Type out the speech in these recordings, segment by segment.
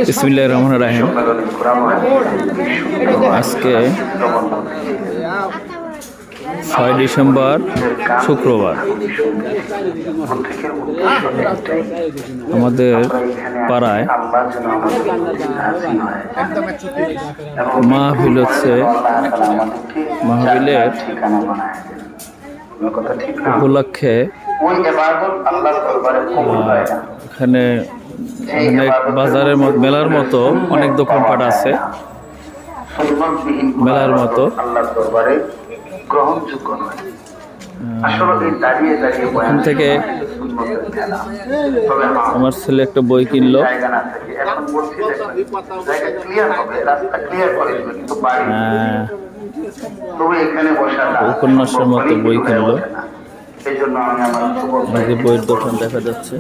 বিসমিল্লাহির রহমানির রহিম। আজকে 6 ডিসেম্বর শুক্রবার। আমাদের পাড়ায় মাহফিল হচ্ছে। মাহফিলের উপলক্ষে এখানে অনেক বাজারের মতো মেলার মতো অনেক দোকানপাট আছে। মেলার মতো এখান থেকে আমার ছেলে একটা বই কিনলো। উপন্যাসের মতো বই কিনলো। বইয়ের দোকান দেখা যাচ্ছে।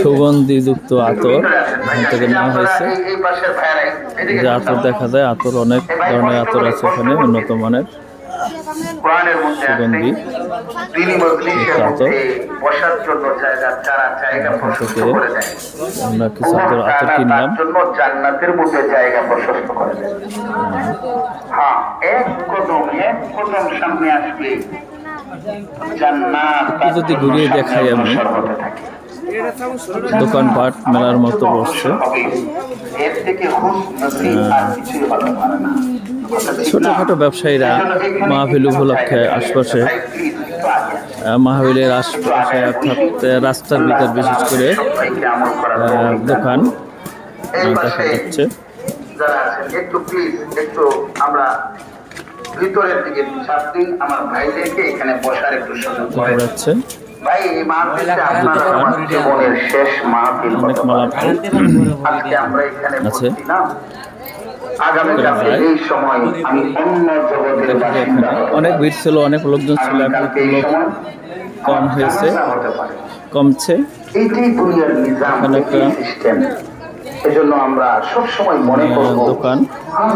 সুগন্ধিযুক্ত আতর এখান থেকে নেওয়া হয়েছে। যে আতর দেখা যায়, আতর অনেক ধরনের আতর আছে এখানে, উন্নত মানের সুগন্ধি আতর। এখান থেকে আমরা কিছু আতর কিনলাম। যদি ঘুরিয়ে দেখাই আমি, দোকানপাট মেলার মতো বসছে। ছোটখাটো ব্যবসায়ীরা মাহফিল উপলক্ষে আশপাশে, মাহফিলের আশপাশে অর্থাৎ রাস্তার ভিতর বিশেষ করে দোকান দেখা যাচ্ছে। ভিতরের দিকে আমার ভাইদেরকে এখানে বসার একটু সুযোগ করে যাচ্ছে। ভাই এই মাহফিলটা আমাদের জীবনের শেষ মাহফিল। অনেক মাহফিল আজকে আমরা এখানে বসছি না, আগামীকাল এই সময় আমি অন্য জগতের বাসিন্দা। অনেক ভিড় ছিল, অনেক লোকজন ছিল, এখন লোক কম হয়েছে, কমছে। এইটাই দুনিয়ার নিজাম, এইটাই সিস্টেম। এজন্য আমরা সব সময় মনে করব দোকান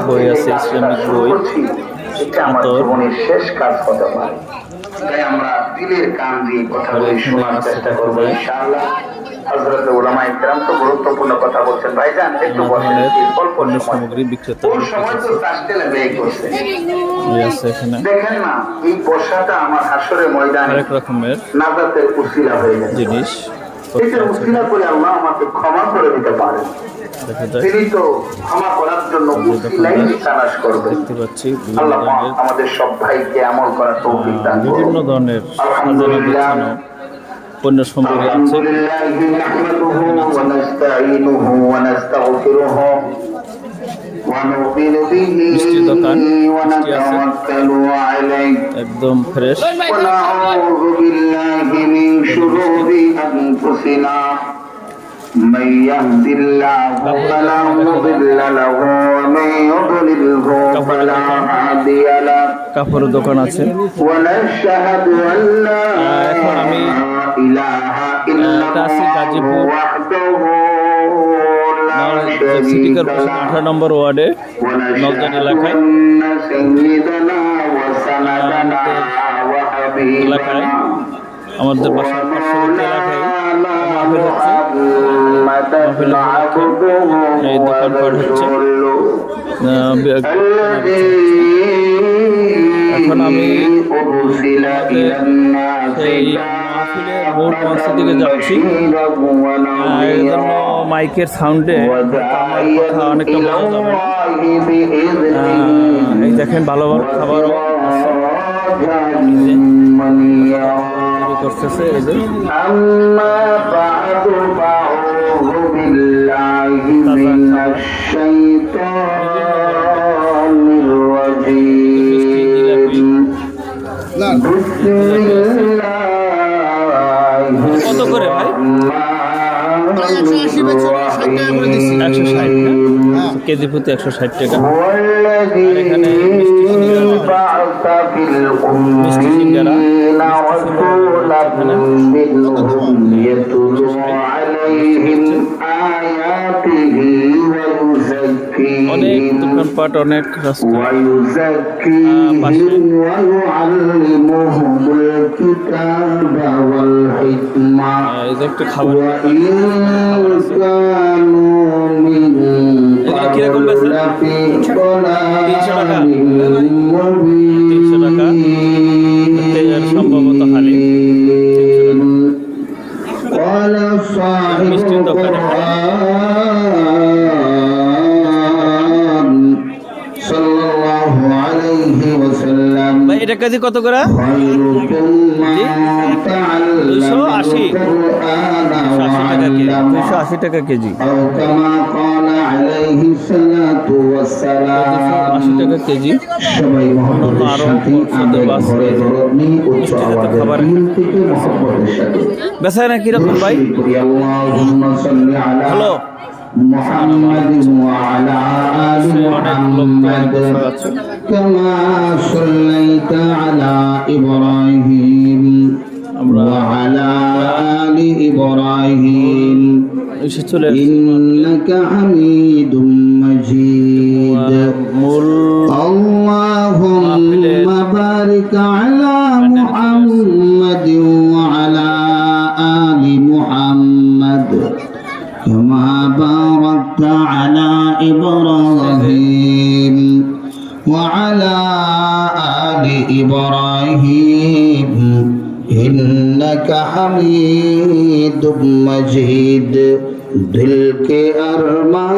বই আছে, ইসলামিক বই, এটা আমার জীবনের শেষ কাজ হতে পারে। তাই আমরা দিলের কান দিয়ে কথা বলে শোনার চেষ্টা করব ইনশাআল্লাহ। হযরত উলামায়ে কেরাম তো গুরুত্বপূর্ণ কথা বলছেন। ভাইজান একটু বসেন, অল্প সামগ্রী বিক্রেতা সময় তো কাস্টেলে ব্যয় করছে। এখানে দেখেন না, এই বসাটা আমার হাসরের ময়দানে অনেক রকমের নাজাতের উসিলা হয়ে গেছে জিনিস। এটার উসিলা করে আল্লাহ আমাকে ক্ষমা করে দিতে পারেন। তিনি তো ক্ষমা করার জন্য উসিলাই তালাশ করবেন। দেখতে পাচ্ছি আল্লাহ আমাদের সব ভাইকে আমল করার তৌফিক দান করুন। বিভিন্ন ধরনের আলহামদুলিল্লাহ পণ্য সামগ্রী আছে। মিষ্টির দোকান, মিষ্টি আছে একদম ফ্রেশ। من يهد الله فلا مضل له ومن يضلله فلا هادي له। কাপড়ের দোকান আছে। ونشهد أن لا إله إلا الله وحده لا شريك له 18 নম্বর ওয়ার্ডে নলজান এলাকায় এলাকায় আমাদের বাসার পার্শ্ববর্তী এলাকায় মাহফিল হচ্ছে। এই দোকানপাট হচ্ছে। এখন আমি সেই মাহফিলের মূল মঞ্চের দিকে যাচ্ছি। এই জন্য মাইকের সাউন্ডে আমার কথা অনেকটা বোঝা যাবে। এই দেখেন ভালো ভালো খাবারও করতেছে। এই যে কত করে ভাই? 160 কেজি প্রতি 160 টাকা। এখানে মিষ্টি সিঙ্গারা অনেক এখন পাট অনেক রাস্তা ويزكيهم ويعلمهم الكتاب والحكمة এই যে একটা খাবার وإن كانوا من কিরকম قبل বেচে? لفي ضلال 300 টাকা। مبين 300 টাকা। তেলের সম্ভবত খালি 300 টাকা। قال صاحب মিষ্টির দোকানে القرآن صلى الله عليه وسلم ভাই এটা কেজি কত করে? خيركم من تعلم 280 القرآن 280 টাকা কেজি। أو كما قال عليه الصلاة والسلام 280 টাকা কেজি। সবাই মহব্বতের সাথে আমাদের ঘরে ধরনি উচ্চ আওয়াজের দিল থেকে মহব্বতের সাথে বেচা না কিরকম ভাই? আল্লাহুম্মা সাল্লি আলা হ্যালো মুহাম্মাদ ওয়া আলা আলি মুহাম্মাদ কামা সাল্লাইতা আলা ইব্রাহিম ওয়া আলা আলি ইব্রাহিম এসে চলে ইন্নাকা হামিদুম মাজিদ মূল اللهم بارك على محمد وعلى آل محمد كما باركت على إبراهيم وعلى آل إبراهيم إنك حميد مجيد दिल के अरमा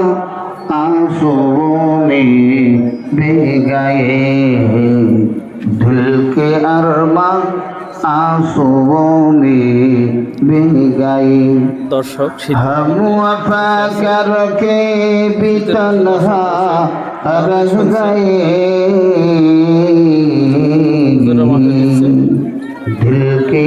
आंसुओं में बह गए दिल के अरमा आंसुओं में बह गए দর্শক हम वफा करके भी तन्हा रह गए दिल के